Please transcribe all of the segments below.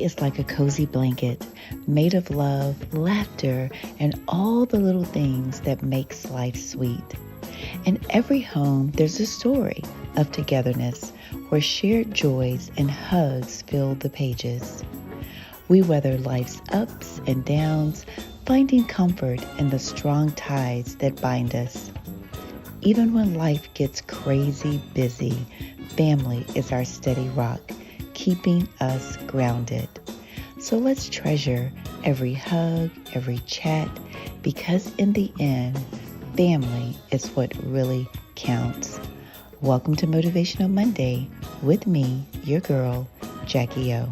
is like a cozy blanket made of love, laughter, and all the little things that makes life sweet. In every home, there's a story of togetherness where shared joys and hugs fill the pages. We weather life's ups and downs, finding comfort in the strong ties that bind us. Even when life gets crazy busy, family is our steady rock, keeping us grounded. So let's treasure every hug, every chat, because in the end, family is what really counts. Welcome to Motivational Monday with me, your girl, Jacquie O.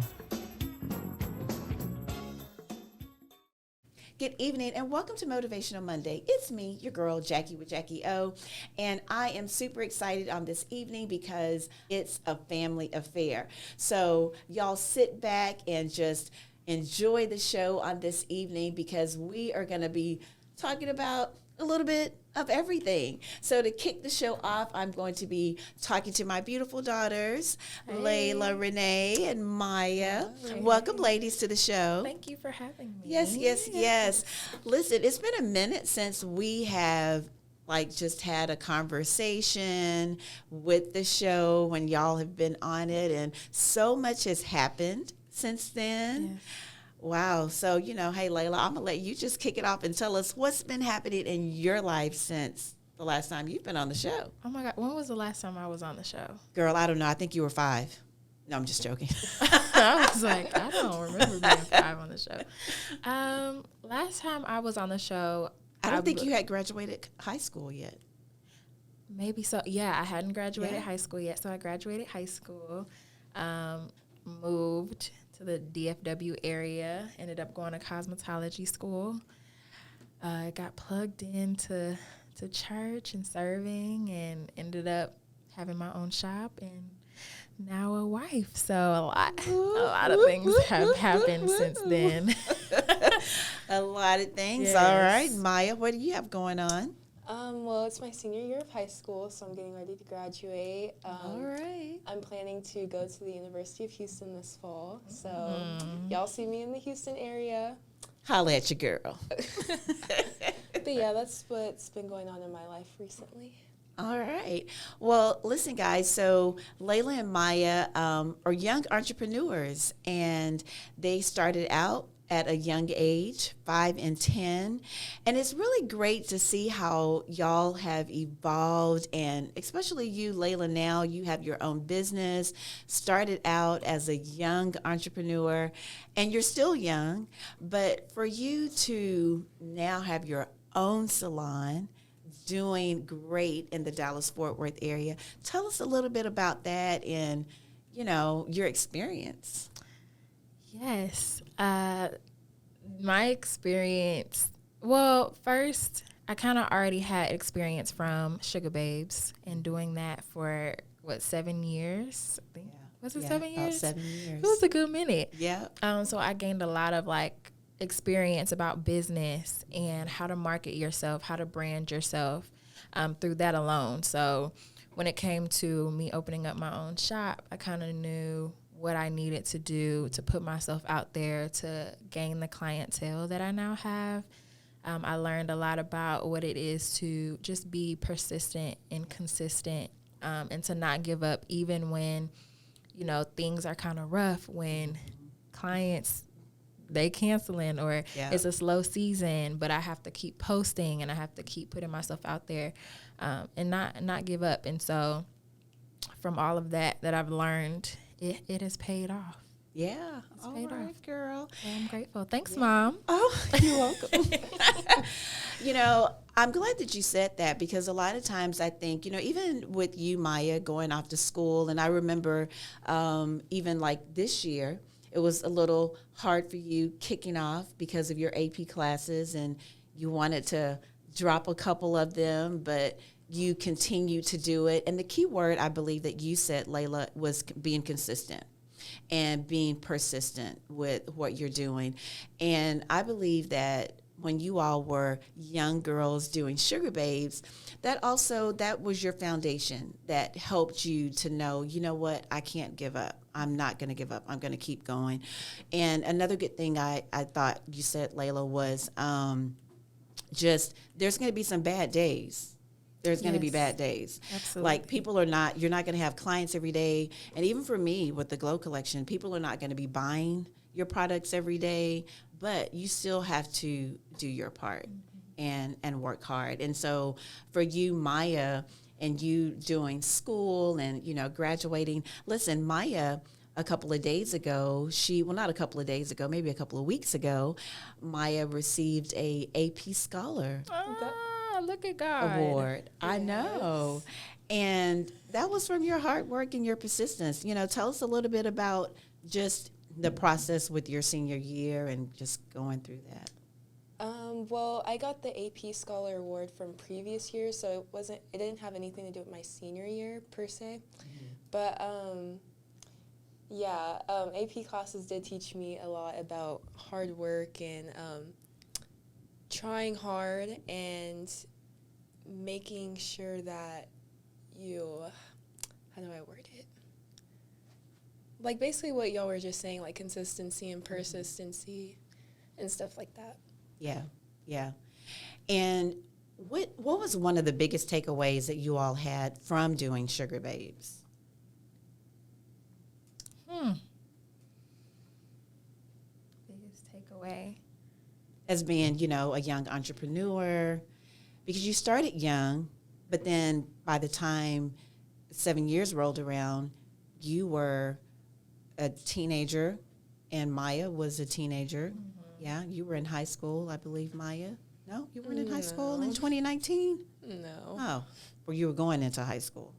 Good evening and welcome to Motivational Monday. It's me, your girl, Jacquie with Jacquie O, and I am super excited on this evening because it's a family affair. So y'all sit back and just enjoy the show on this evening because we are going to be talking about a little bit of everything. So to kick the show off, I'm going to be talking to my beautiful daughters, Layla, Renee, and Maya. Hey. Welcome, ladies, to the show. Thank you for having me. Yes. Listen, it's been a minute since we have just had a conversation with the show when y'all have been on it, and so much has happened since then. Yes. Wow. So, hey, Layla, I'm going to let you just kick it off and tell us what's been happening in your life since the last time you've been on the show. Oh, my God. When was the last time I was on the show? Girl, I don't know. I think you were 5. No, I'm just joking. I was like, I don't remember being 5 on the show. Last time I was on the show, I don't think you had graduated high school yet. Maybe so. Yeah, I hadn't graduated high school yet. So I graduated high school, moved to the DFW area, ended up going to cosmetology school. Got plugged into church and serving, and ended up having my own shop and now a wife. So a lot of things have happened since then. A lot of things. Yes. All right, Maya, what do you have going on? Well, it's my senior year of high school, so I'm getting ready to graduate. All right. I'm planning to go to the University of Houston this fall, so y'all see me in the Houston area. Holla at your girl. But yeah, that's what's been going on in my life recently. All right. Well, listen, guys. So Layla and Maya are young entrepreneurs, and they started out at a young age, 5 and 10. And it's really great to see how y'all have evolved, and especially you, Layla, now you have your own business, started out as a young entrepreneur, and you're still young, but for you to now have your own salon, doing great in the Dallas-Fort Worth area. Tell us a little bit about that and, your experience. Yes. My experience, well, first, I kind of already had experience from Sugar Babes and doing that for, 7 years? I think. Yeah. Was it Yeah, 7 years? about 7 years. It was a good minute. Yeah. So I gained a lot of, experience about business and how to market yourself, how to brand yourself through that alone. So when it came to me opening up my own shop, I kind of knew what I needed to do to put myself out there to gain the clientele that I now have. I learned a lot about what it is to just be persistent and consistent, and to not give up even when, things are kind of rough, when clients, they canceling or it's a slow season, but I have to keep posting and I have to keep putting myself out there, and not give up. And so from all of that I've learned, it has paid off. Yeah. It's All paid right, off. girl. So I'm grateful. Thanks, Mom. Oh, you're welcome. I'm glad that you said that because a lot of times I think, even with you, Maya, going off to school, and I remember even this year, it was a little hard for you kicking off because of your AP classes, and you wanted to drop a couple of them, but you continue to do it. And the key word I believe that you said, Layla, was being consistent and being persistent with what you're doing. And I believe that when you all were young girls doing Sugar Babes, that was your foundation that helped you to know, you know what, I can't give up. I'm not going to give up. I'm going to keep going. And another good thing I thought you said, Layla, was just there's going to be some bad days. There's going to be bad days. Absolutely. Like you're not going to have clients every day. And even for me with the Glow Collection, people are not going to be buying your products every day, but you still have to do your part and work hard. And so for you, Maya, and you doing school and, graduating, listen, Maya, a couple of days ago, not a couple of days ago, maybe a couple of weeks ago, Maya received a AP Scholar look at God. Award. Yes. I know. And that was from your hard work and your persistence. Tell us a little bit about just the process with your senior year and just going through that. Well, I got the AP Scholar Award from previous years, so it didn't have anything to do with my senior year per se. But AP classes did teach me a lot about hard work and trying hard and making sure that how do I word it? Like basically what y'all were just saying, like consistency and persistency and stuff like that. Yeah. And what was one of the biggest takeaways that you all had from doing Sugar Babes? Biggest takeaway. As being, a young entrepreneur, because you started young, but then by the time 7 years rolled around, you were a teenager and Maya was a teenager. Yeah, you were in high school, I believe, Maya. No, you weren't in high school in 2019? No. Oh, well, you were going into high school.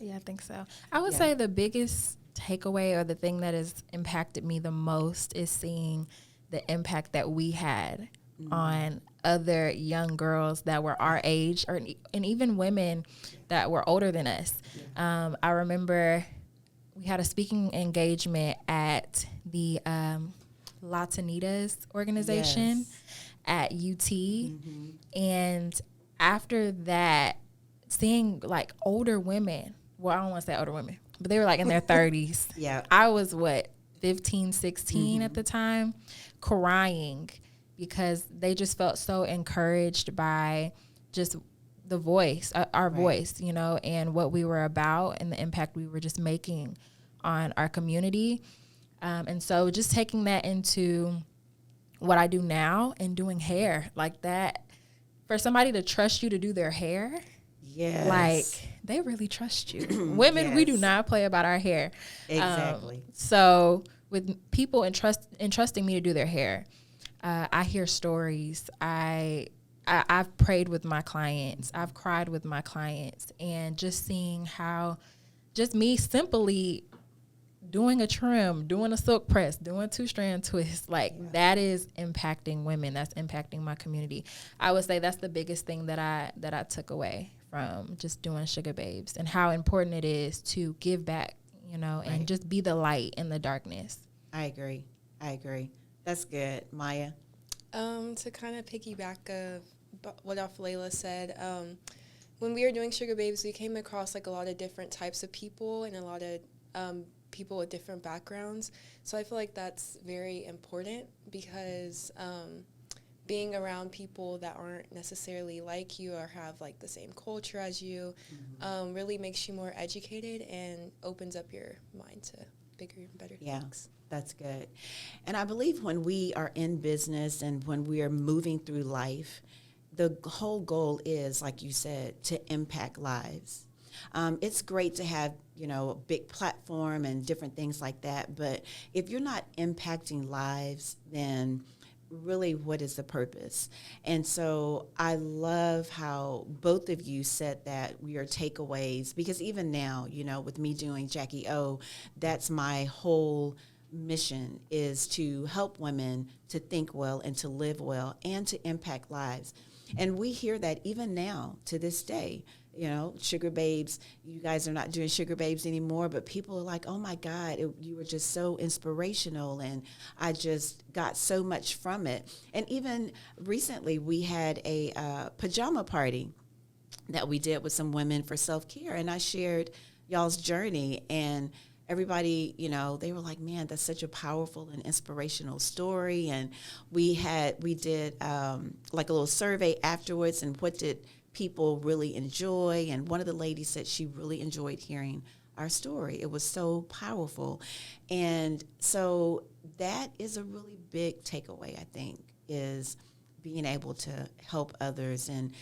Yeah, I think so. I would say the biggest takeaway or the thing that has impacted me the most is seeing the impact that we had on other young girls that were our age and even women that were older than us. I remember we had a speaking engagement at the Latinitas organization at UT. And after that, seeing like older women, well, I don't want to say older women, but they were like in their 30s. Yeah. I was 15, 16 at the time, crying because they just felt so encouraged by just the voice, our voice, and what we were about and the impact we were just making on our community. And so just taking that into what I do now and doing hair like that, for somebody to trust you to do their hair, like they really trust you. Women, we do not play about our hair. Exactly. So with people entrusting me to do their hair, I hear stories. I've prayed with my clients. I've cried with my clients, and just seeing how just me simply doing a trim, doing a silk press, doing 2-strand twists, that is impacting women. That's impacting my community. I would say that's the biggest thing that I took away from just doing Sugar Babes, and how important it is to give back, and just be the light in the darkness. I agree. That's good. Maya? To kind of piggyback of what Layla said, when we were doing Sugar Babes, we came across like a lot of different types of people and a lot of people with different backgrounds. So I feel like that's very important because being around people that aren't necessarily like you or have like the same culture as you really makes you more educated and opens up your mind to bigger and better things. That's good. And I believe when we are in business and when we are moving through life, the whole goal is, like you said, to impact lives. It's great to have, a big platform and different things like that. But if you're not impacting lives, then really what is the purpose? And so I love how both of you said that your takeaways, because even now, with me doing Jacquie O, that's my whole mission, is to help women to think well and to live well and to impact lives. And we hear that even now to this day. Sugar Babes, you guys are not doing Sugar Babes anymore, but people are like, oh my God, you were just so inspirational, and I just got so much from it. And even recently we had a pajama party that we did with some women for self-care, and I shared y'all's journey, and everybody, they were like, man, that's such a powerful and inspirational story. And we did like a little survey afterwards, and what did people really enjoy. And one of the ladies said she really enjoyed hearing our story. It was so powerful. And so that is a really big takeaway, I think, is being able to help others. And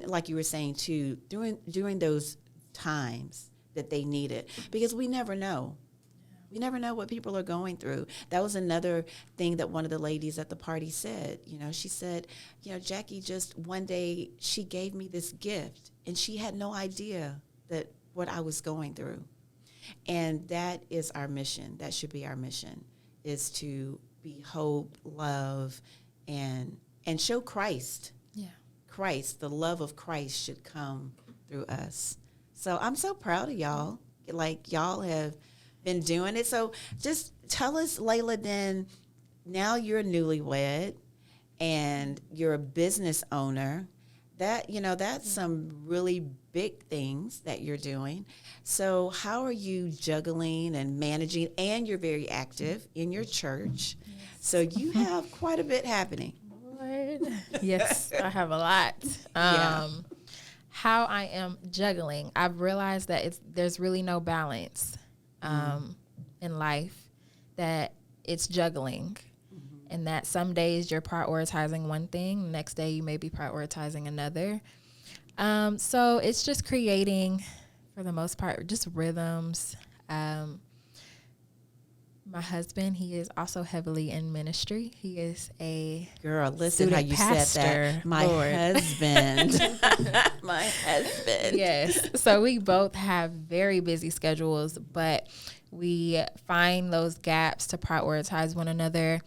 like you were saying too, during those times that they need it, because we never know. We never know what people are going through. That was another thing that one of the ladies at the party said. She said, Jacquie, just one day she gave me this gift, and she had no idea that what I was going through. And that is our mission. That should be our mission, is to be hope, love, and show Christ. Yeah. Christ, the love of Christ should come through us. So I'm so proud of y'all. Like, y'all have been doing it. So just tell us, Layla, then, now you're newlywed and you're a business owner. That's some really big things that you're doing. So how are you juggling and managing? And you're very active in your church. Yes. So you have quite a bit happening. Lord. Yes, I have a lot. How I am juggling, I've realized that there's really no balance in life, that it's juggling. And that some days you're prioritizing one thing, the next day you may be prioritizing another. So it's just creating, for the most part, just rhythms. My husband, he is also heavily in ministry. He is a girl. Listen how you pastor. Said that. My husband. My husband. Yes. So we both have very busy schedules, but we find those gaps to prioritize one another.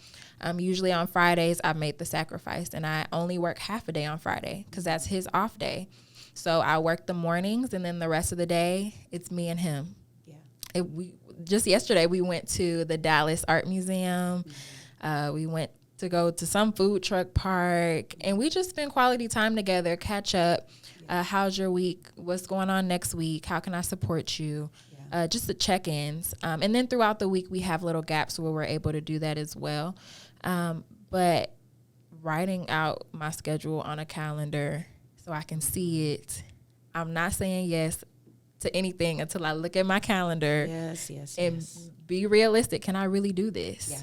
Usually on Fridays, I've made the sacrifice, and I only work half a day on Friday because that's his off day. So I work the mornings, and then the rest of the day, it's me and him. Yeah. Just yesterday, we went to the Dallas Art Museum. We went to go to some food truck park, and we just spend quality time together, catch up. How's your week? What's going on next week? How can I support you? Just the check-ins. And then throughout the week, we have little gaps where we're able to do that as well. But writing out my schedule on a calendar so I can see it. I'm not saying yes to anything until I look at my calendar. And be realistic. Can I really do this? Yeah.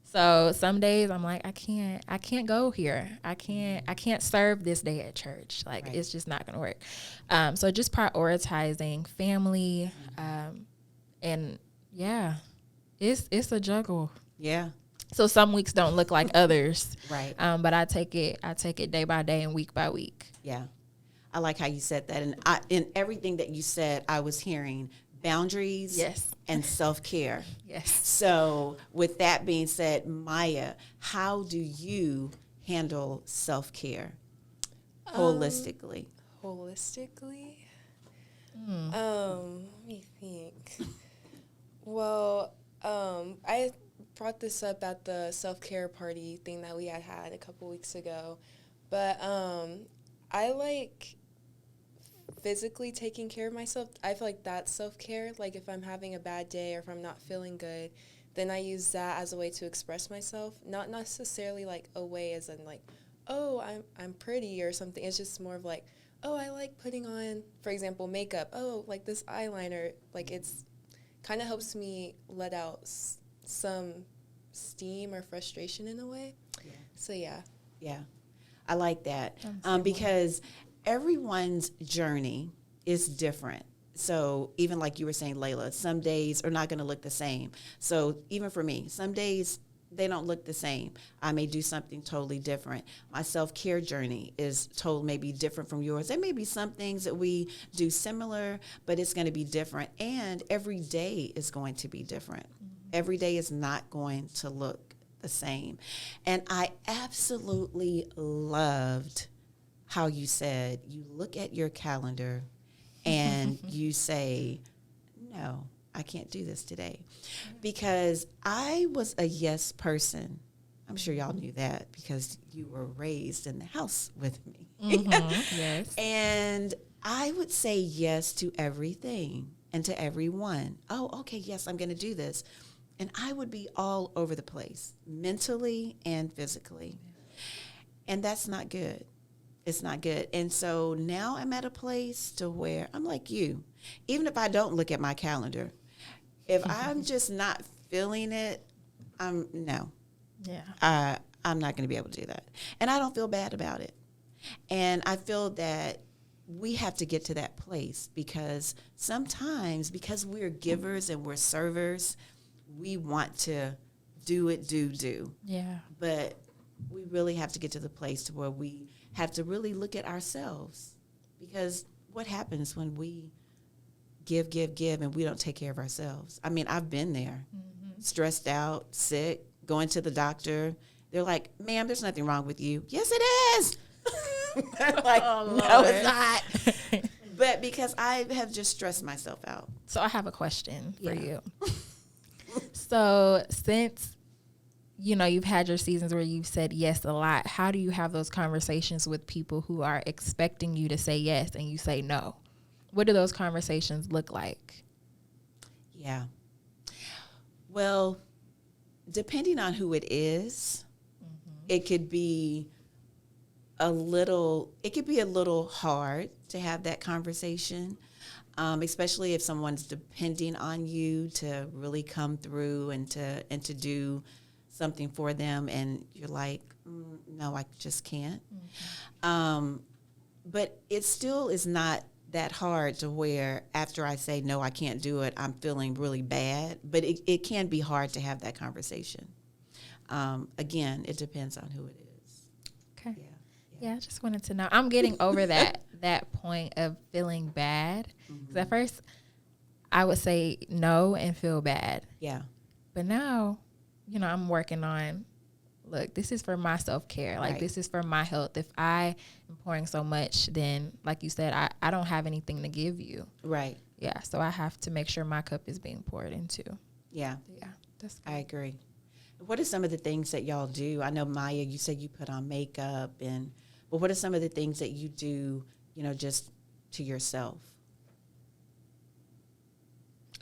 So some days I'm like, I can't go here. I can't serve this day at church. Like, right. It's just not going to work. So just prioritizing family. And yeah, it's a juggle. Yeah. So some weeks don't look like others. Right. But I take it day by day and week by week. Yeah. I like how you said that. And in everything that you said, I was hearing boundaries. Yes. And self-care. Yes. So with that being said, Maya, how do you handle self-care holistically? Holistically? Let me think. Well, I brought this up at the self-care party thing that we had a couple weeks ago. But I like physically taking care of myself. I feel like that's self-care. Like, if I'm having a bad day or if I'm not feeling good, then I use that as a way to express myself. Not necessarily like a way as in like, oh, I'm pretty or something. It's just more of like, oh, I like putting on, for example, makeup. Oh, like this eyeliner. Like, it's kind of helps me let out some steam or frustration in a way. Yeah. So, yeah. Yeah. I like that because everyone's journey is different. So even like you were saying, Layla, some days are not going to look the same. So even for me, some days they don't look the same. I may do something totally different. My self-care journey is maybe different from yours. There may be some things that we do similar, but it's going to be different. And every day is going to be different. Mm-hmm. Every day is not going to look the same. And I absolutely loved how you said you look at your calendar and you say, no, I can't do this today. Because I was a yes person. I'm sure y'all knew that because you were raised in the house with me. Mm-hmm. Yes. And I would say yes to everything. and to everyone. Oh, okay, yes, I'm going to do this. And I would be all over the place, mentally and physically. And that's not good. It's not good. And so now I'm at a place to where I'm like you. Even if I don't look at my calendar, if I'm just not feeling it, no. Yeah. I'm not going to be able to do that. And I don't feel bad about it. And I feel that we have to get to that place because sometimes, because we're givers and we're servers, we want to do. Yeah. But we really have to get to the place to where we have to really look at ourselves. Because what happens when we give, and we don't take care of ourselves? I mean, I've been there, stressed out, sick, going to the doctor. They're like, ma'am, there's nothing wrong with you. Yes, it is. Like, no, it's not. But because I have just stressed myself out. So I have a question for Yeah. you. So since, you've had your seasons where you've said yes a lot, how do you have those conversations with people who are expecting you to say yes and you say no? What do those conversations look like? Yeah. Well, depending on who it is, it could be a little hard to have that conversation, especially if someone's depending on you to really come through and to do something for them, and you're like, no, I just can't. But it still is not that hard to where after I say, no, I can't do it, I'm feeling really bad. But it can be hard to have that conversation. Again, it depends on who it is. Okay. Yeah. Yeah, I just wanted to know. I'm getting over that point of feeling bad. 'Cause at first, I would say no and feel bad. Yeah. But now, I'm working on, look, this is for my self-care. Like, Right. this is for my health. If I am pouring so much, then, like you said, I don't have anything to give you. Right. Yeah, so I have to make sure my cup is being poured into. Yeah. Yeah, that's good. I agree. What are some of the things that y'all do? I know, Maya, you said you put on makeup, but what are some of the things that you do, just to yourself?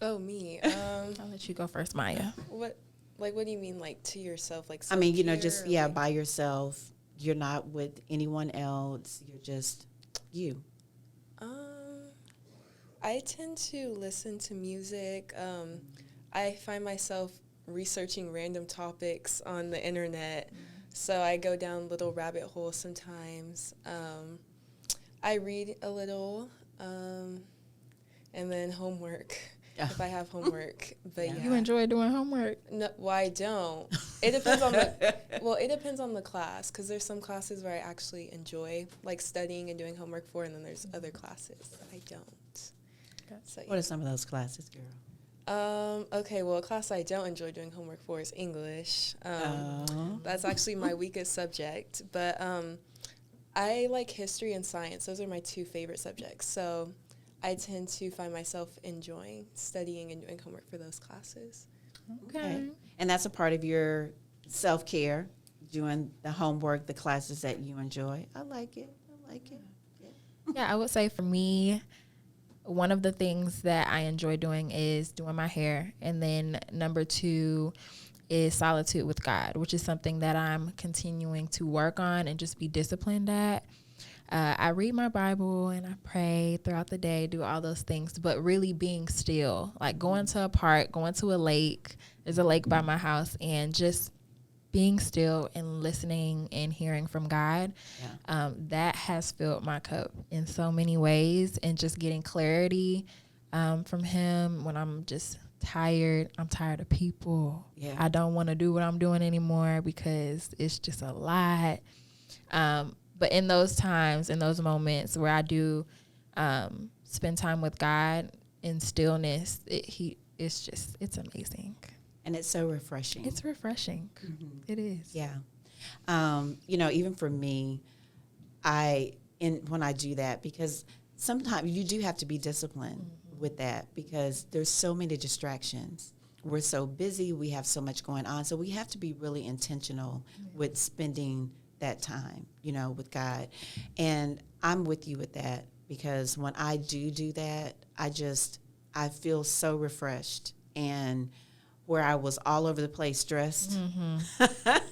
Oh, me. I'll let you go first, Maya. What do you mean, like, to yourself? Like, I mean, self-care, just, or, yeah, like- by yourself. You're not with anyone else. You're just you. I tend to listen to music. I find myself researching random topics on the internet, so I go down little rabbit holes sometimes. I read a little, and then homework. If I have homework, but Yeah. yeah. You enjoy doing homework? No, well, I don't. It depends on it depends on the class, because there's some classes where I actually enjoy, like, studying and doing homework for, and then there's other classes that I don't. So, What are some of those classes, girl? Okay, well, a class I don't enjoy doing homework for is English. That's actually my weakest subject, but I like history and science. Those are my two favorite subjects, so I tend to find myself enjoying studying and doing homework for those classes. Okay. And that's a part of your self-care, doing the homework, the classes that you enjoy. I like it. Yeah, I would say for me, one of the things that I enjoy doing is doing my hair. And then number 2 is solitude with God, which is something that I'm continuing to work on and just be disciplined at. I read my Bible and I pray throughout the day, do all those things, but really being still, like going to a park, going to a lake. There's a lake by my house, and just being still and listening and hearing from God. That has filled my cup in so many ways, and just getting clarity from Him when I'm just tired. I'm tired of people. Yeah. I don't want to do what I'm doing anymore because it's just a lot. But in those times, in those moments where I do spend time with God in stillness, it's amazing. And it's so refreshing. It's refreshing. It is. Yeah. Even for me, when I do that, because sometimes you do have to be disciplined with that, because there's so many distractions. We're so busy. We have so much going on. So we have to be really intentional with spending that time, with God. And I'm with you with that, because when I do that, I feel so refreshed. And where I was all over the place stressed,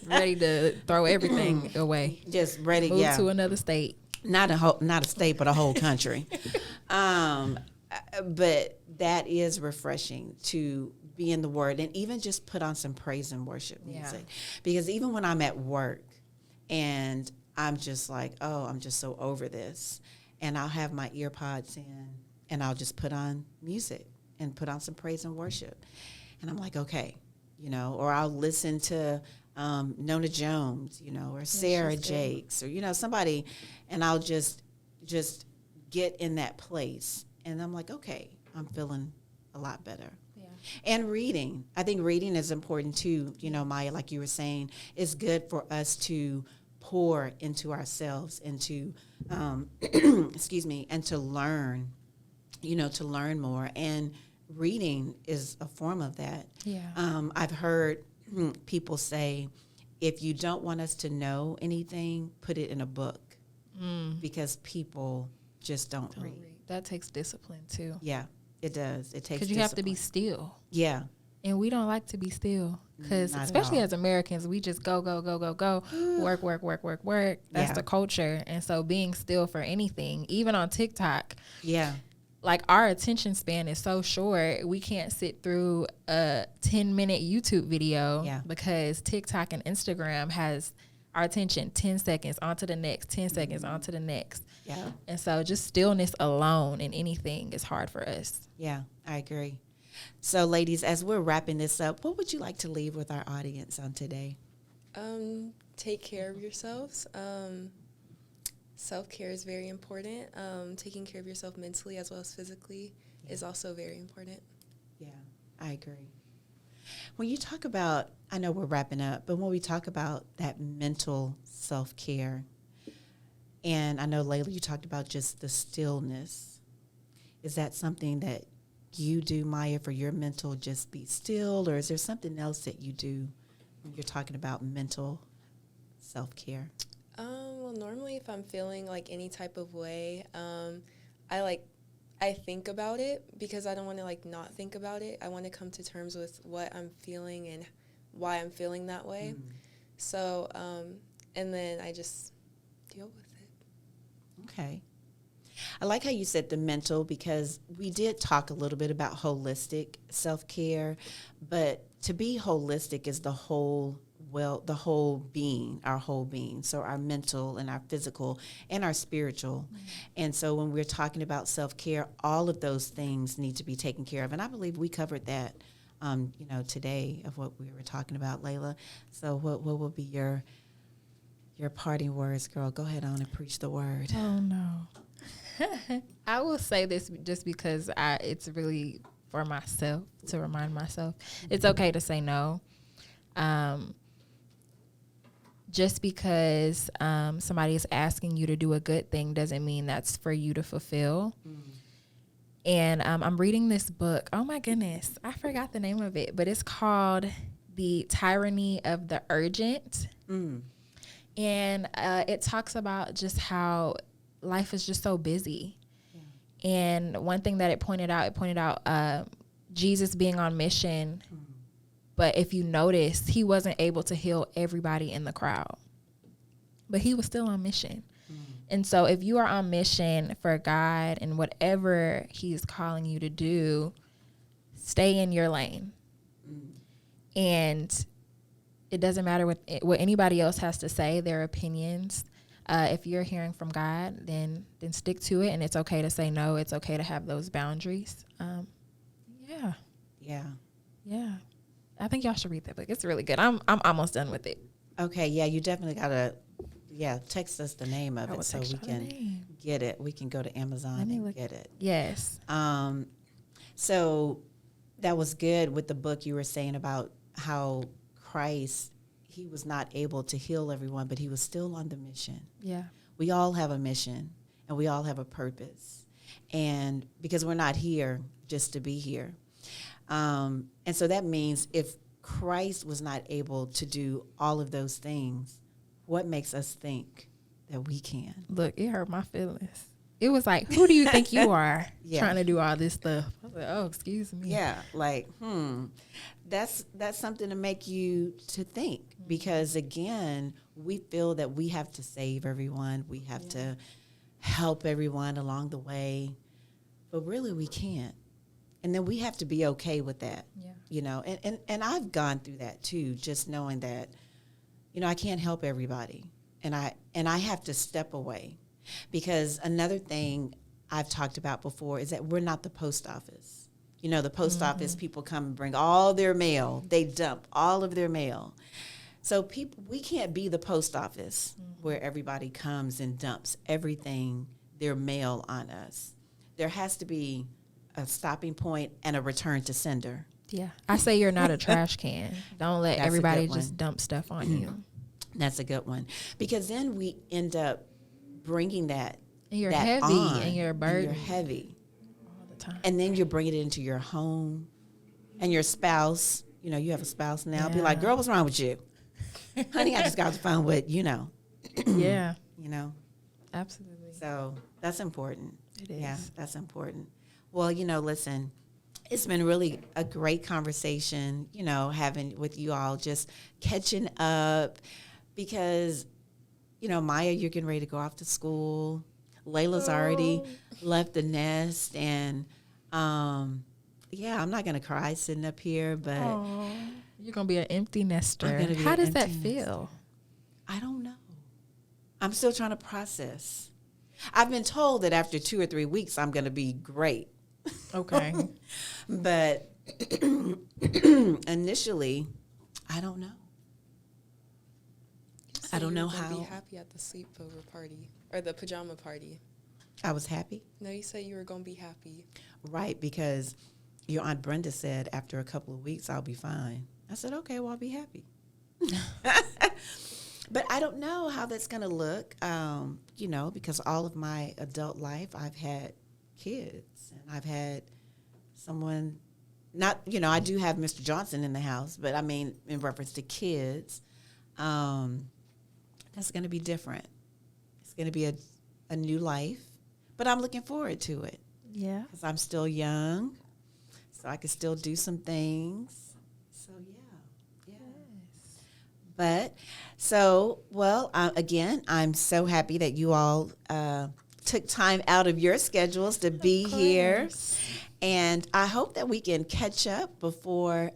Ready to throw everything away. just ready, Move to another state. not a state, but a whole country. But that is refreshing to be in the Word and even just put on some praise and worship music. Because even when I'm at work and I'm just like, oh, I'm just so over this, and I'll have my ear pods in and I'll just put on music and put on some praise and worship. And I'm like, okay, or I'll listen to Nona Jones, or Sarah Jakes, or, somebody, and I'll just get in that place. And I'm like, okay, I'm feeling a lot better. Yeah. And reading. I think reading is important too, Maya, like you were saying. It's good for us to pour into ourselves and to, excuse me, and to learn, to learn more. And reading is a form of that. Yeah. I've heard people say, if you don't want us to know anything, put it in a book, because people just don't read. That takes discipline too. Yeah, it does. It takes because you have to be still. Yeah. And we don't like to be still because especially as Americans, we just go, work. That's the culture. And so being still for anything, even on TikTok. Yeah. Like our attention span is so short, we can't sit through a 10-minute YouTube video because TikTok and Instagram has our attention 10 seconds onto the next, 10 seconds onto the next. Yeah. And so just stillness alone in anything is hard for us. Yeah, I agree. So ladies, as we're wrapping this up, what would you like to leave with our audience on today? Take care of yourselves. Self-care is very important. Taking care of yourself mentally as well as physically is also very important. Yeah, I agree. When you talk about, I know we're wrapping up, but when we talk about that mental self-care, and I know, Layla, you talked about just the stillness. Is that something that you do, Maya, for your mental just be still, or is there something else that you do when you're talking about mental self-care? Well, normally if I'm feeling like any type of way, I think about it because I don't want to not think about it. I want to come to terms with what I'm feeling and why I'm feeling that way. So, and then I just deal with it. Okay. I like how you said the mental, because we did talk a little bit about holistic self-care, but to be holistic is the whole being, our whole being. So our mental and our physical and our spiritual. And so when we're talking about self-care, all of those things need to be taken care of. And I believe we covered that, today of what we were talking about, Layla. So what will be your parting words, girl? Go ahead on and preach the word. Oh, no. I will say this just because it's really for myself, to remind myself. It's okay to say no. Just because somebody is asking you to do a good thing doesn't mean that's for you to fulfill. And I'm reading this book. Oh, my goodness. I forgot the name of it, but it's called The Tyranny of the Urgent. And it talks about just how life is just so busy. And one thing that it pointed out Jesus being on mission. But if you notice, he wasn't able to heal everybody in the crowd. But he was still on mission. And so if you are on mission for God and whatever he's calling you to do, stay in your lane. And it doesn't matter what anybody else has to say, their opinions. If you're hearing from God, then stick to it. And it's okay to say no. It's okay to have those boundaries. Yeah. I think y'all should read that book. It's really good. I'm almost done with it. Okay, yeah, you definitely gotta, text us the name of it so we can get it. We can go to Amazon and get it. Yes. So that was good with the book you were saying about how Christ, he was not able to heal everyone, but he was still on the mission. Yeah. We all have a mission and we all have a purpose. And because we're not here just to be here. And so that means if Christ was not able to do all of those things, what makes us think that we can? Look, it hurt my feelings. It was like, who do you think you are Yeah. trying to do all this stuff? I was like, oh, excuse me. Yeah, like, that's something to make you to think, because again, we feel that we have to save everyone, we have to help everyone along the way, but really we can't. And then we have to be okay with that. Yeah. You know, and I've gone through that too, just knowing that, you know, I can't help everybody, and I have to step away, because another thing I've talked about before is that we're not the post office. You know, the post office, people come and bring all their mail. They dump all of their mail. So we can't be the post office where everybody comes and dumps everything, their mail on us. There has to be a stopping point and a return to sender. Yeah. I say you're not a trash can. Don't let That's a everybody good one. just dump stuff on you. That's a good one. Because then we end up bringing that. And you're that heavy on, and you're and burdened you're heavy. all the time. And then you're bringing it into your home, and your spouse, you know, you have a spouse now, be like, girl, what's wrong with you? Honey, I just got off the phone with, Yeah, you know. absolutely. So that's important. It is. Yeah, that's important. Well, you know, listen, it's been really a great conversation, you know, having with you all, just catching up, because, you know, Maya, you're getting ready to go off to school. Layla's already left the nest, and yeah, I'm not gonna cry sitting up here, but You're going to be an empty nester. gonna be How an does that empty feel? I don't know. I'm still trying to process. I've been told that after 2 or 3 weeks, I'm gonna be great. Okay. But initially, I don't know. So I don't know you were gonna how. Be happy at the sleepover party or the pajama party. I was happy. No, you said you were gonna be happy. Right, because your Aunt Brenda said after a couple of weeks, I'll be fine. I said, okay, well, I'll be happy. But I don't know how that's going to look, you know, because all of my adult life, I've had kids, and I've had someone, not, you know, I do have Mr. Johnson in the house, but I mean, in reference to kids, that's going to be different. It's going to be a new life, but I'm looking forward to it. Yeah. Because I'm still young, so I can still do some things. So, yeah. But, so, well, again, I'm so happy that you all took time out of your schedules to be here. And I hope that we can catch up before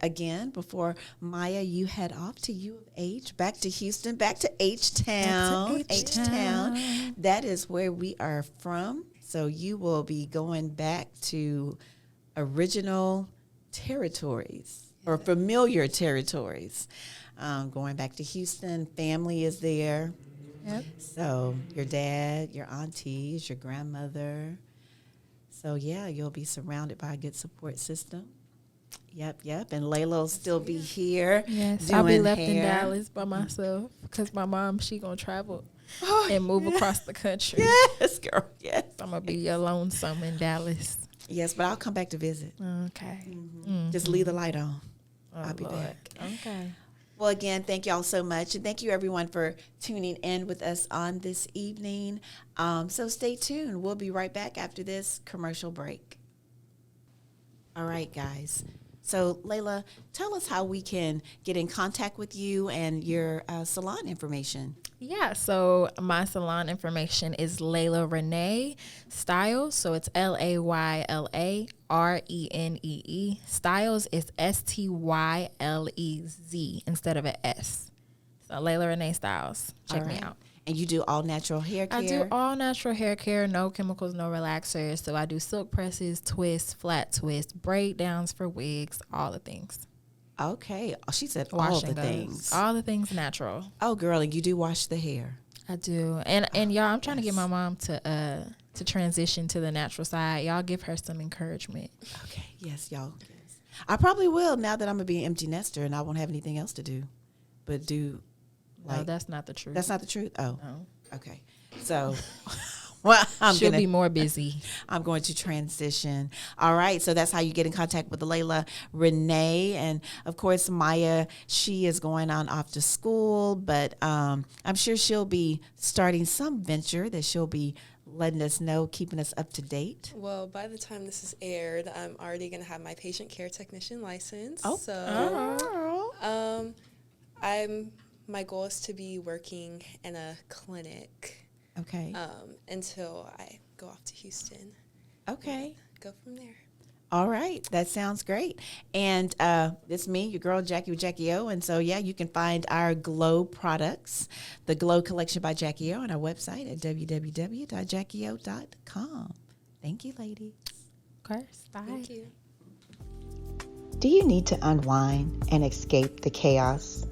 Maya, you head off to U of H, back to Houston, back to H-Town. H-Town. That is where we are from. So you will be going back to original territories or familiar territories. Going back to Houston, family is there. Yep. So your dad, your aunties, your grandmother. So, yeah, you'll be surrounded by a good support system. Yep. And Layla will still be here. Yes, I'll be left in hair. Dallas by myself because my mom, she going to travel and move across the country. Yes, girl, yes. I'm going to be alone some in Dallas. Yes, but I'll come back to visit. Okay. Just leave the light on. Oh, I'll be Lord. back. Okay. Well, again, thank you all so much. And thank you, everyone, for tuning in with us on this evening. So stay tuned. We'll be right back after this commercial break. All right, guys. So, Layla, tell us how we can get in contact with you and your salon information. Yeah, so my salon information is Layla Renee Styles. So it's LaylaRenee. Styles is Stylez instead of an S. So Layla Renee Styles. Check me out. And you do all natural hair care? I do all natural hair care, no chemicals, no relaxers. So I do silk presses, twists, flat twists, braid downs for wigs, all the things. Okay. Oh, she said Wash all and the goes. things. All the things natural. Oh, girl, and you do wash the hair. I do. And y'all, I'm trying to get my mom to transition to the natural side. Y'all give her some encouragement. Okay. Yes, y'all. Yes. I probably will now that I'm going to be an empty nester and I won't have anything else to do but do. No, that's not the truth. That's not the truth? Oh. No. Okay. So, well, She'll be more busy. I'm going to transition. All right. So that's how you get in contact with Layla Renee. And, of course, Maya, she is going on off to school, but I'm sure she'll be starting some venture that she'll be letting us know, keeping us up to date? Well, by the time this is aired, I'm already going to have my patient care technician license. Oh, So, girl. my goal is to be working in a clinic Okay. until I go off to Houston. Okay. Go from there. All right. That sounds great. And it's me, your girl, Jacquie with Jackie O. And so, yeah, you can find our Glow products, the Glow collection by Jackie O, on our website at www.jackieo.com. Thank you, ladies. Of course. Bye. Thank you. Do you need to unwind and escape the chaos?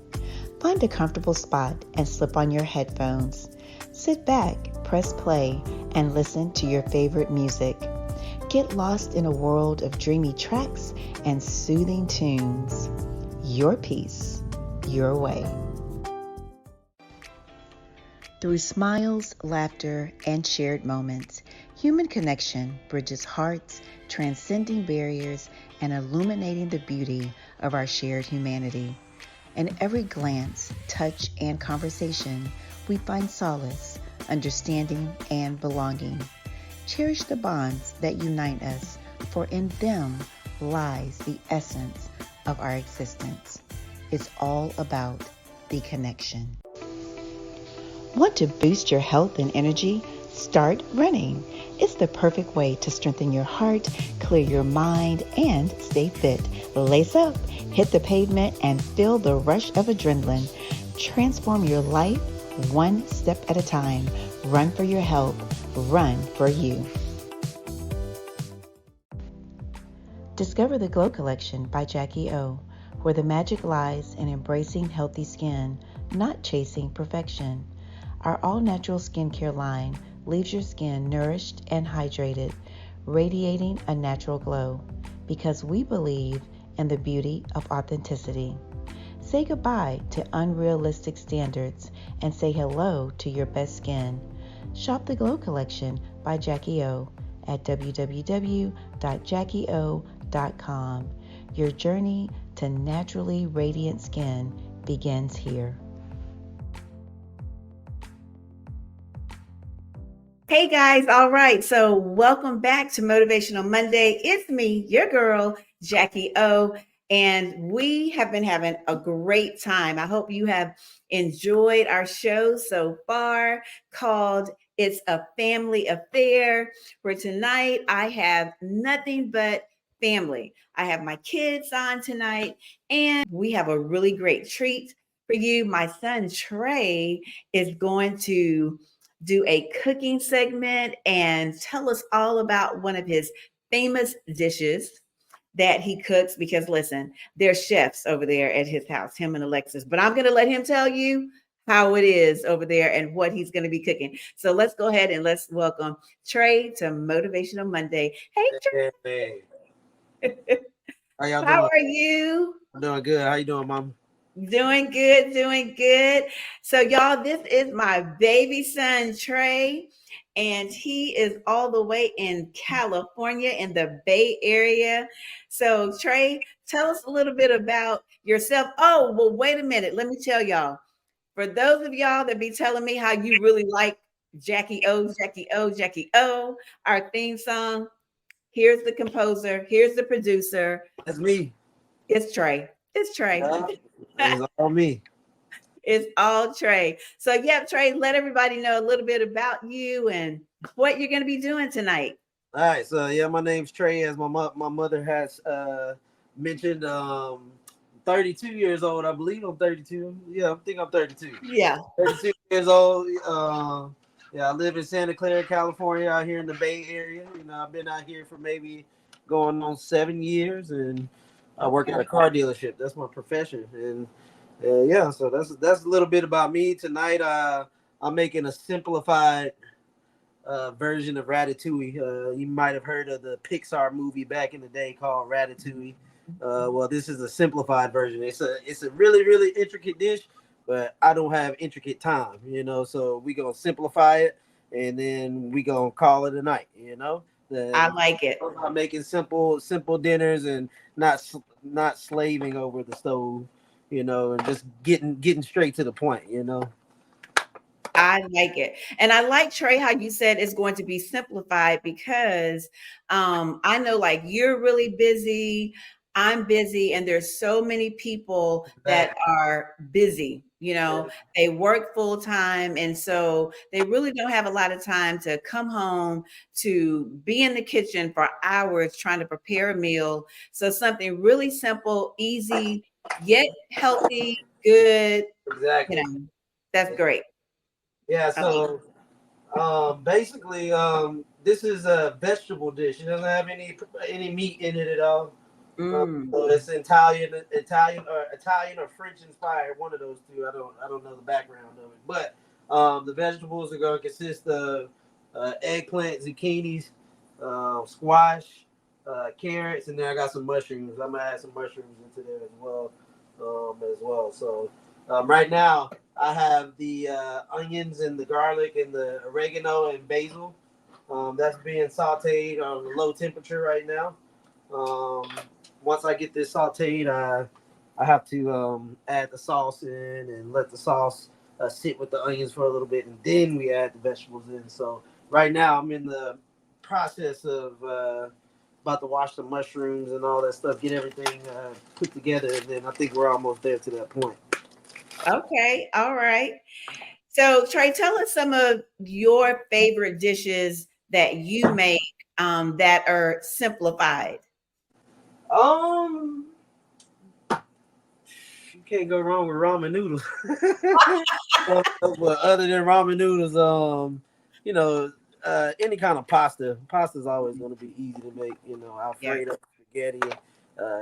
Find a comfortable spot and slip on your headphones. Sit back, press play, and listen to your favorite music. Get lost in a world of dreamy tracks and soothing tunes. Your peace, your way. Through smiles, laughter, and shared moments, human connection bridges hearts, transcending barriers, and illuminating the beauty of our shared humanity. In every glance, touch, and conversation, we find solace, understanding, and belonging. Cherish the bonds that unite us, for in them lies the essence of our existence. It's all about the connection. Want to boost your health and energy? Start running. It's the perfect way to strengthen your heart, clear your mind, and stay fit. Lace up, hit the pavement, and feel the rush of adrenaline. Transform your life one step at a time. Run for your health. Run for you. Discover the Glow Collection by Jackie O, where the magic lies in embracing healthy skin, not chasing perfection. Our all-natural skincare line leaves your skin nourished and hydrated, radiating a natural glow, because we believe in the beauty of authenticity. Say goodbye to unrealistic standards and say hello to your best skin. Shop the Glow Collection by Jackie O at www.jackieo.com. Your journey to naturally radiant skin begins here. Hey guys, all right. So welcome back to Motivational Monday. It's me, your girl, Jackie O, and we have been having a great time. I hope you have enjoyed our show so far called It's a Family Affair, where tonight I have nothing but family. I have my kids on tonight, and we have a really great treat for you. My son, Trey, is going to do a cooking segment and tell us all about one of his famous dishes that he cooks, because listen, they're chefs over there at his house, him and Alexis, but I'm going to let him tell you how it is over there and what he's going to be cooking. So let's go ahead and let's welcome Trey to Motivational Monday. Hey, Trey. Hey, how y'all How doing? are you? I'm doing good. How you doing, Mom? Doing good, doing good. So, y'all, this is my baby son, Trey, and he is all the way in California in the Bay Area. So, Trey, tell us a little bit about yourself. Oh, well, wait a minute. Let me tell y'all. For those of y'all that be telling me how you really like Jackie O, Jackie O, Jackie O, our theme song, here's the composer, here's the producer. That's me. It's Trey. It's Trey. Yeah, it's all me. It's all Trey. So, yeah, Trey, let everybody know a little bit about you and what you're going to be doing tonight. All right, so yeah, my name's Trey, as my mother has mentioned. 32 years old, I believe. I'm 32. Yeah, I think I'm 32. Yeah. 32 years old. Yeah, I live in Santa Clara, California, out here in the Bay Area. You know, I've been out here for maybe going on 7 years, and I work at a car dealership. That's my profession, and yeah, so that's a little bit about me tonight. I'm making a simplified version of Ratatouille. You might have heard of the Pixar movie back in the day called Ratatouille. Well, this is a simplified version. It's a really really intricate dish, but I don't have intricate time, you know. So we gonna simplify it, and then we gonna call it a night, you know. I like it. I'm making simple dinners and not slaving over the stove, you know, and just getting straight to the point, you know. I like it. And I like, Trey, how you said it's going to be simplified because I know like you're really busy, I'm busy, and there's so many people that Exactly. are busy. Yeah, They work full time. And so they really don't have a lot of time to come home to be in the kitchen for hours trying to prepare a meal. So something really simple, easy, yet healthy, good, you exactly. know, that's great. Yeah, I like so basically, this is a vegetable dish. It doesn't have any meat in it at all. Mm, So it's Italian or French inspired. One of those two. I don't know the background of it, but the vegetables are going to consist of eggplant, zucchinis, squash, carrots, and then I got some mushrooms. I'm gonna add some mushrooms into there as well. So right now I have the onions and the garlic and the oregano and basil. That's being sautéed on a low temperature right now. Um, Once I get this sautéed, I have to add the sauce in and let the sauce sit with the onions for a little bit, and then we add the vegetables in. So right now I'm in the process of about to wash the mushrooms and all that stuff, get everything put together, and then I think we're almost there to that point. okay. All right. So, Trey, tell us some of your favorite dishes that you make that are simplified. Um, you can't go wrong with ramen noodles. But other than ramen noodles, you know, any kind of pasta. Pasta is always going to be easy to make. Yeah. Alfredo, spaghetti,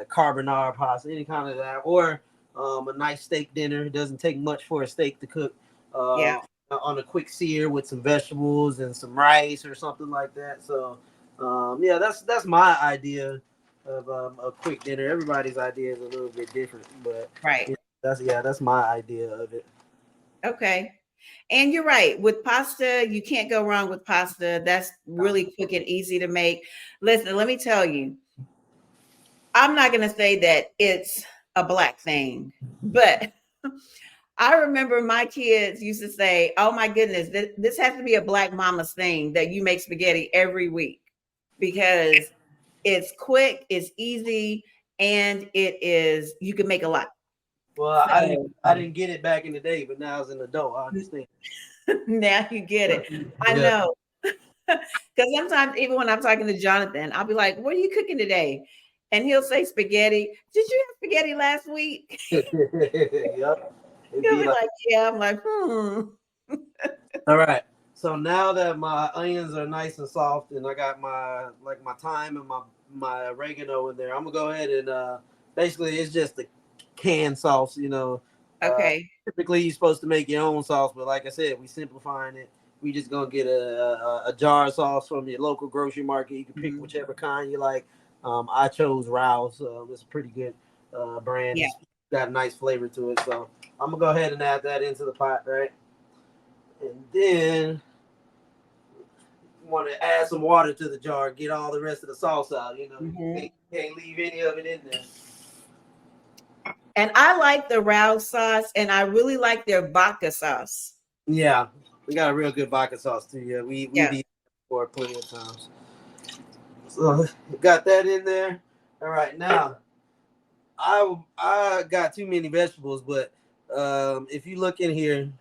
carbonara pasta, any kind of that, or a nice steak dinner. It doesn't take much for a steak to cook. Yeah. On a quick sear with some vegetables and some rice or something like that. So, yeah, that's my idea of a quick dinner. Everybody's idea is a little bit different, but Right. that's my idea of it. Okay. And you're right. With pasta, you can't go wrong with pasta. That's really quick and easy to make. Listen, let me tell you, I'm not going to say that it's a black thing, but I remember my kids used to say, "Oh my goodness, this has to be a black mama's thing that you make spaghetti every week because it's quick, it's easy, and it is you can make a lot." Well, I didn't So I didn't get it back in the day, but now as an adult, I understand. now you get it. I Yeah. know. Because sometimes even when I'm talking to Jonathan, I'll be like, "What are you cooking today?" And he'll say spaghetti. Did you have spaghetti last week? Yep. It'd He'll be be like, like, "Yeah." I'm like, "Hmm." all right. So now that my onions are nice and soft, and I got my thyme and my oregano in there, I'm gonna go ahead and basically it's just the canned sauce. Uh, Okay. typically you're supposed to make your own sauce, but like I said, we simplifying it. We just gonna get a jar of sauce from your local grocery market. You can pick Mhm. whichever kind you like. I chose Rouse. It's a pretty good brand. Yeah. It's got a nice flavor to it. So I'm gonna go ahead and add that into the pot, right? And then you want to add some water to the jar, get all the rest of the sauce out. Mhm. You can't leave any of it in there. And I like the Rouse sauce, and I really like their vodka sauce. Yeah, we got a real good vodka sauce too. Yeah, we've Yeah. eaten it before plenty of times. So got that in there. All right, now I got too many vegetables, but if you look in here,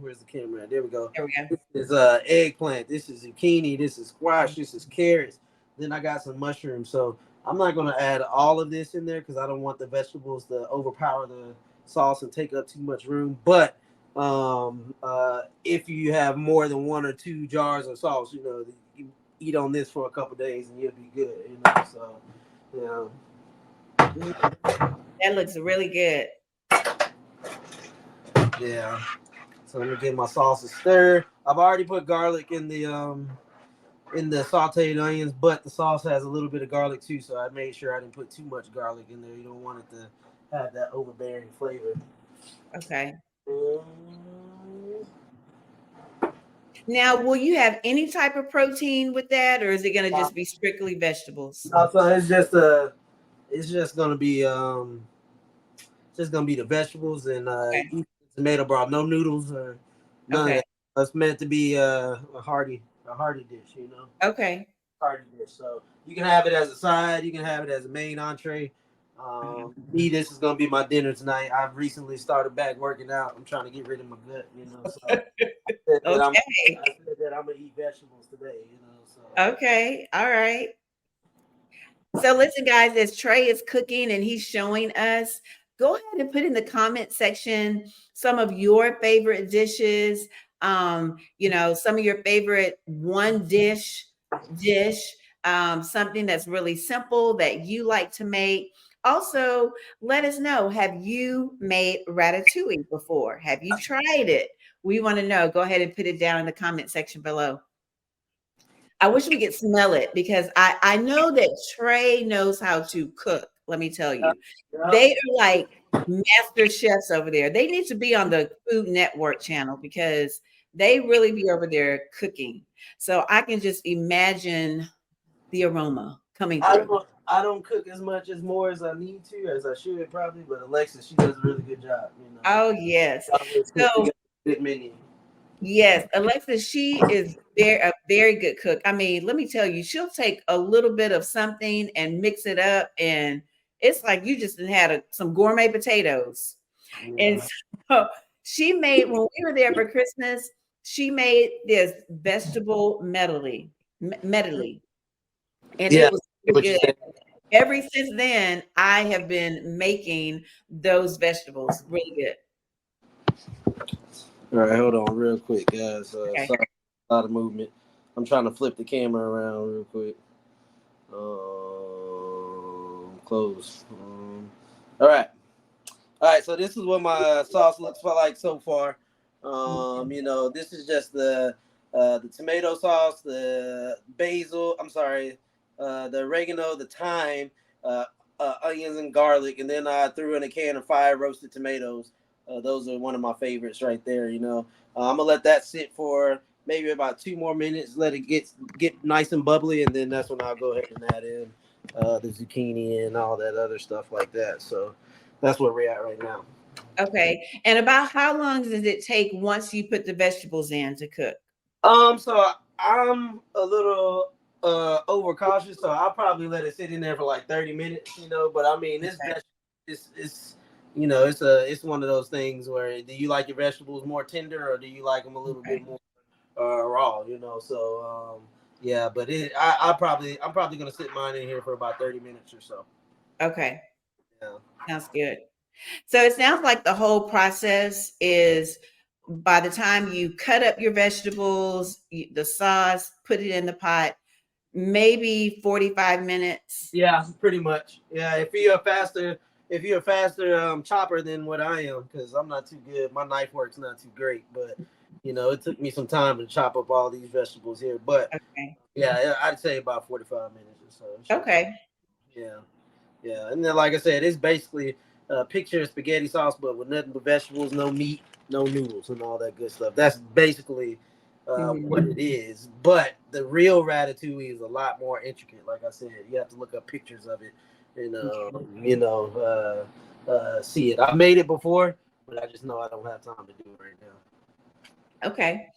where's the camera? There we go. There we go. This is eggplant. This is zucchini. This is squash. This is carrots. Then I got some mushrooms. So I'm not gonna add all of this in there because I don't want the vegetables to overpower the sauce and take up too much room. But if you have more than one or two jars of sauce, you eat on this for a couple days and you'll be good. So yeah. Mm, that looks really good. Yeah. So I'm gonna give my sauce a stir. I've already put garlic in the sauteed onions, but the sauce has a little bit of garlic too, so I made sure I didn't put too much garlic in there. You don't want it to have that overbearing flavor. Okay. Um, Now, will you have any type of protein with that, or is it going to just be strictly vegetables? so it's just gonna be the vegetables and Okay. tomato broth, no noodles or none of Okay. that. It's meant to be a hearty dish, you know. Okay. Hearty dish. So you can have it as a side. You can have it as a main entree. Me, this is gonna be my dinner tonight. I've recently started back working out. I'm trying to get rid of my gut, you know. So Okay. I said that I'm gonna eat vegetables today, you know. So Okay. All right. So listen, guys, as Trey is cooking and he's showing us, go ahead and put in the comment section some of your favorite dishes. Some of your favorite one dish, something that's really simple that you like to make. Also, let us know, have you made ratatouille before? Have you tried it? We want to know. Go ahead and put it down in the comment section below. I wish we could smell it because I know that Trey knows how to cook. Let me tell yeah, you, yeah. they are like master chefs over there. They need to be on the Food Network channel because they really be over there cooking. So I can just imagine the aroma coming through. I don't cook as much as more as I need to, as I should probably, but Alexis, she does a really good job, you know. Oh yes. I always put So together a good menu. yes, Alexa, she is a very good cook. I mean, let me tell you, she'll take a little bit of something and mix it up, and it's like you just had some gourmet potatoes. And Yeah. so she made, when we were there for Christmas, she made this vegetable medley, and Yeah, it I was get really what you good. said. Ever since then, I have been making those vegetables really good. All right, hold on real quick, guys. Okay. Sorry, a lot of movement. I'm trying to flip the camera around real quick. Close. All right. All right, so this is what my sauce looks like so far. This is just the tomato sauce, the basil. I'm sorry, the oregano, the thyme, uh, onions and garlic, and then I threw in a can of fried roasted tomatoes. Those are one of my favorites right there. I'm gonna let that sit for maybe about 2 more minutes. Let it get nice and bubbly, and then that's when I'll go ahead and add in the zucchini and all that other stuff like that. So that's where we're at right now. Okay. And about how long does it take once you put the vegetables in to cook? So I'm a little overcautious, so I'll probably let it sit in there for like 30 minutes, but I mean it's it's one of those things where do you like your vegetables more tender or do you like them a little bit Okay. more raw, so yeah, but I'm probably gonna sit mine in here for about 30 minutes or so. Okay. Yeah. Sounds good. So it sounds like the whole process is by the time you cut up your vegetables, the sauce, put it in the pot, maybe 45 minutes. Yeah, pretty much. Yeah, if you're a faster chopper than what I am, because I'm not too good. My knife work's not too great, but it took me some time to chop up all these vegetables here. But Okay. yeah, I'd say about 45 minutes or so. It should take. Okay. Yeah, yeah, and then like I said, it's basically a picture of spaghetti sauce, but with nothing but vegetables, no meat, no noodles, and all that good stuff. That's basically what Mhm. it is. But the real ratatouille is a lot more intricate. Like I said, you have to look up pictures of it and Okay. see it. I made it before, but I just know I don't have time to do it right now. Okay.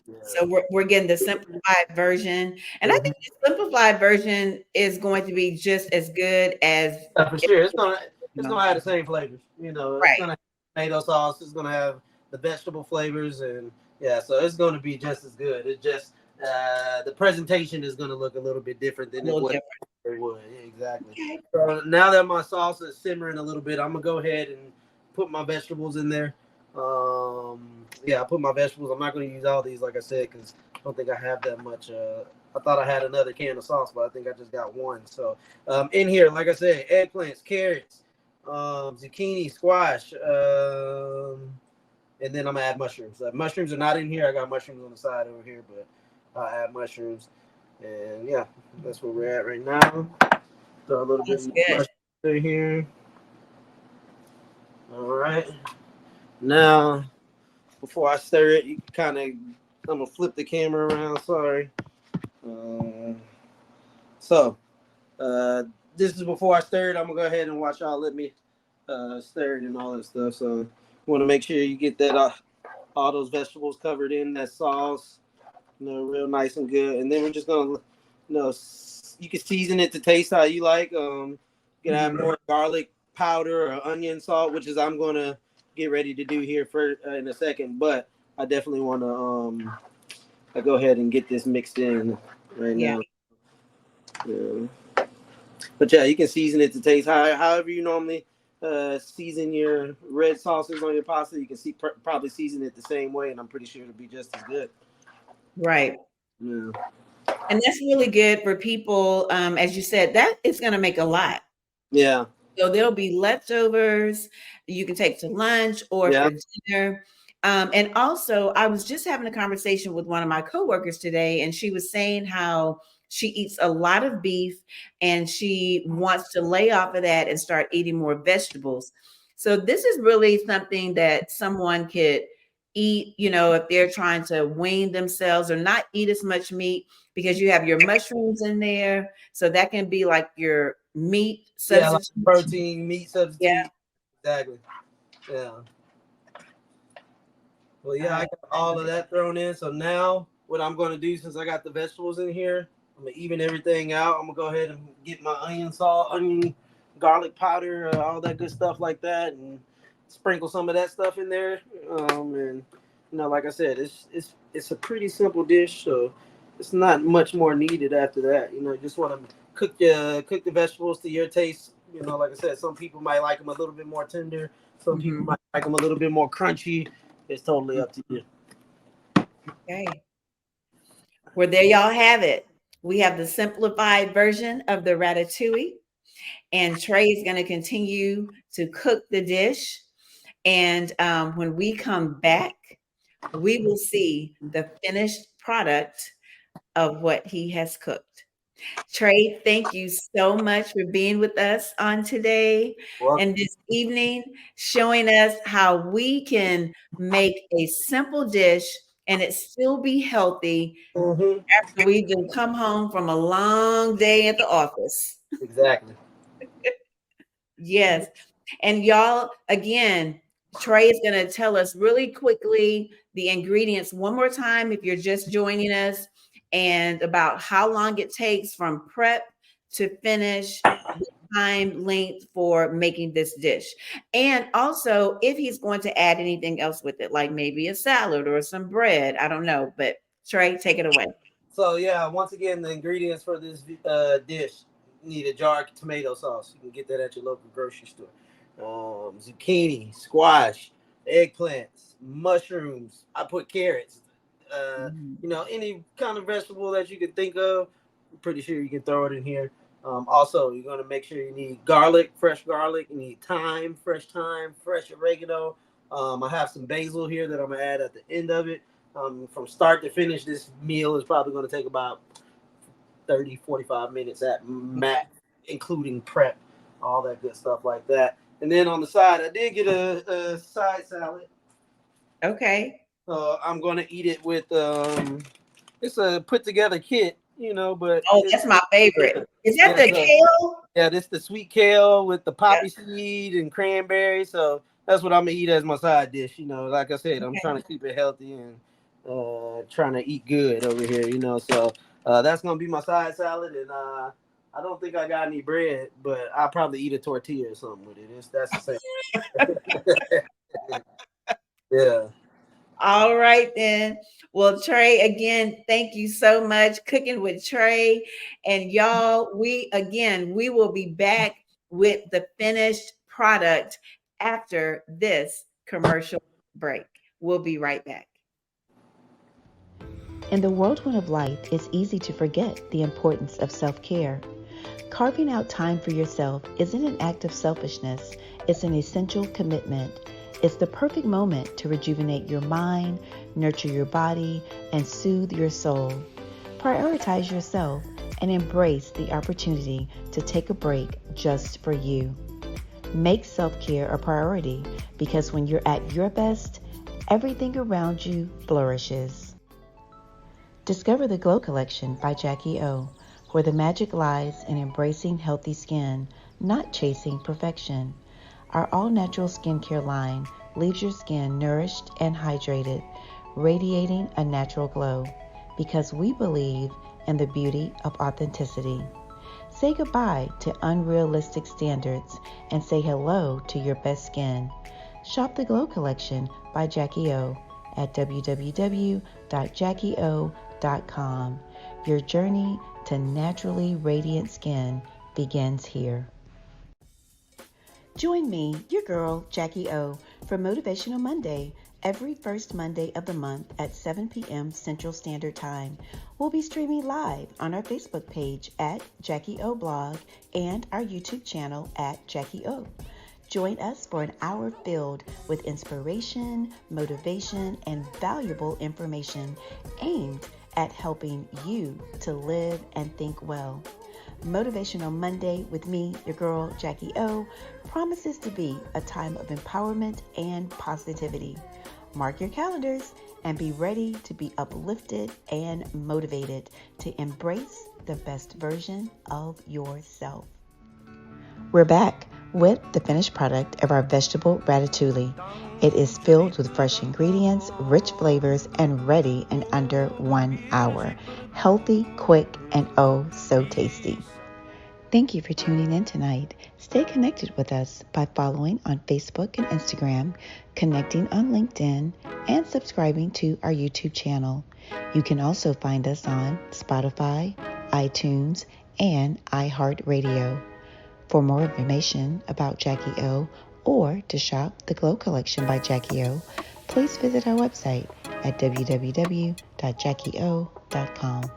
Yeah. So we're getting the simplified version. And I Mhm. think the simplified version is going to be just as good as For if sure, you it's gonna you it's know, gonna have the same flavors. It's right. gonna have tomato sauce. It's gonna have the vegetable flavors, and yeah, so it's gonna be just as good. It's just the presentation is gonna look a little bit different A than little what different. it would. Yeah, exactly. Okay. So now that my sauce is simmering a little bit, I'm gonna go ahead and put my vegetables in there. Yeah, I put my vegetables. I'm not gonna use all these, like I said, because I don't think I have that much. I thought I had another can of sauce, but I think I just got one. So in here, like I said, eggplants, carrots, zucchini, squash, and then I'm gonna add mushrooms. Mushrooms are not in here. I got mushrooms on the side over here, but I'll add mushrooms. And yeah, that's where we're at right now. Throw a little bit Sounds of good. mushroom in here. All right. Now, before I stir it, you kind of, I'm gonna flip the camera around. Sorry. Uh, so, uh, this is before I stir it. I'm gonna go ahead and watch y'all let me stir it and all that stuff. So, want to make sure you get that all those vegetables covered in that sauce, real nice and good. And then we're just gonna, you can season it to taste how you like. You can add Mhm. more garlic powder or onion salt, which is I'm gonna get ready to do here for in a second. But I definitely want to I go ahead and get this mixed in right Yeah. now. Yeah. But yeah, you can season it to taste however you normally season your red sauces on your pasta. You can probably season it the same way, and I'm pretty sure it'll be just as good. Right. Yeah. And that's really good for people. As you said, that is going to make a lot. Yeah. So there'll be leftovers you can take to lunch or Yeah. for dinner. And also, I was just having a conversation with one of my coworkers today, and she was saying how she eats a lot of beef and she wants to lay off of that and start eating more vegetables. So this is really something that someone could eat, if they're trying to wean themselves or not eat as much meat, because you have your mushrooms in there. So that can be like your meat Yeah, like substitute. protein, meat Yeah. substitute. Exactly. Yeah. Well, yeah, I Uh, got all of that thrown in. So now, what I'm going to do, since I got the vegetables in here, I'm gonna even everything out. I'm gonna go ahead and get my onion salt, onion, garlic powder, all that good stuff like that, and sprinkle some of that stuff in there. And like I said, it's a pretty simple dish, so it's not much more needed after that. You just want to cook the vegetables to your taste. Like I said, some people might like them a little bit more tender. Some people mhm. might like them a little bit more crunchy. It's totally up to you. Okay. Well, there y'all have it. We have the simplified version of the ratatouille, and Trey is going to continue to cook the dish. And when we come back, we will see the finished product of what he has cooked. Trey, thank you so much for being with us on today Well, and this evening, showing us how we can make a simple dish and it still be healthy hmm after we do come home from a long day at the office. exactly. Yes. And y'all, again, Trey is going to tell us really quickly the ingredients one more time if you're just joining us, and about how long it takes from prep to finish, the time length for making this dish. And also if he's going to add anything else with it, like maybe a salad or some bread. I don't know. But Trey, take it away. So yeah, once again, the ingredients for this dish: you need a jar of tomato sauce. You can get that at your local grocery store. Zucchini, squash, eggplants, mushrooms. I put carrots. Mhm. Any kind of vegetable that you can think of. I'm pretty sure you can throw it in here. Also, you're gonna make sure you need garlic, fresh garlic. You need thyme, fresh oregano. I have some basil here that I'm gonna add at the end of it. From start to finish, this meal is probably going to take about 30, 45 minutes at max, including prep, all that good stuff like that. And then on the side, I did get a side salad. Okay. I'm going to eat it with, it's a put together kit, but Oh, it's, that's my favorite. Is that yeah, the so, kale? yeah, this the sweet kale with the Yeah. poppy seed and cranberry. So that's what I'm gonna eat as my side dish. Like I said, I'm Okay. trying to keep it healthy and trying to eat good over here. So that's gonna be my side salad, and I don't think I got any bread, but I'll probably eat a tortilla or something with it. That's the same. Yeah. All right then. Well, Trey, again, thank you so much. Cooking with Trey. And y'all, we will be back with the finished product after this commercial break. We'll be right back. In the whirlwind of life, it's easy to forget the importance of self care. Carving out time for yourself isn't an act of selfishness, it's an essential commitment. It's the perfect moment to rejuvenate your mind, nurture your body, and soothe your soul. Prioritize yourself and embrace the opportunity to take a break just for you. Make self-care a priority because when you're at your best, everything around you flourishes. Discover the Glow Collection by Jacquie O, where the magic lies in embracing healthy skin, not chasing perfection. Our all-natural skincare line leaves your skin nourished and hydrated, radiating a natural glow, because we believe in the beauty of authenticity. Say goodbye to unrealistic standards and say hello to your best skin. Shop the Glow Collection by Jacquie O at www.jackieo.com. Your journey to naturally radiant skin begins here. Join me, your girl, Jacquie O, for Motivational Monday, every first Monday of the month at 7 p.m. Central Standard Time. We'll be streaming live on our Facebook page at Jacquie O Blog and our YouTube channel at Jacquie O. Join us for an hour filled with inspiration, motivation, and valuable information aimed at helping you to live and think well. Motivational Monday with me, your girl, Jacquie O, promises to be a time of empowerment and positivity. Mark your calendars and be ready to be uplifted and motivated to embrace the best version of yourself. We're back with the finished product of our vegetable ratatouille. It is filled with fresh ingredients, rich flavors, and ready in under 1 hour. Healthy, quick, and oh so tasty. Thank you for tuning in tonight. Stay connected with us by following on Facebook and Instagram, connecting on LinkedIn, and subscribing to our YouTube channel. You can also find us on Spotify, iTunes, and iHeartRadio. For more information about Jacquie O or to shop the Glow Collection by Jacquie O, please visit our website at www.jackieo.com.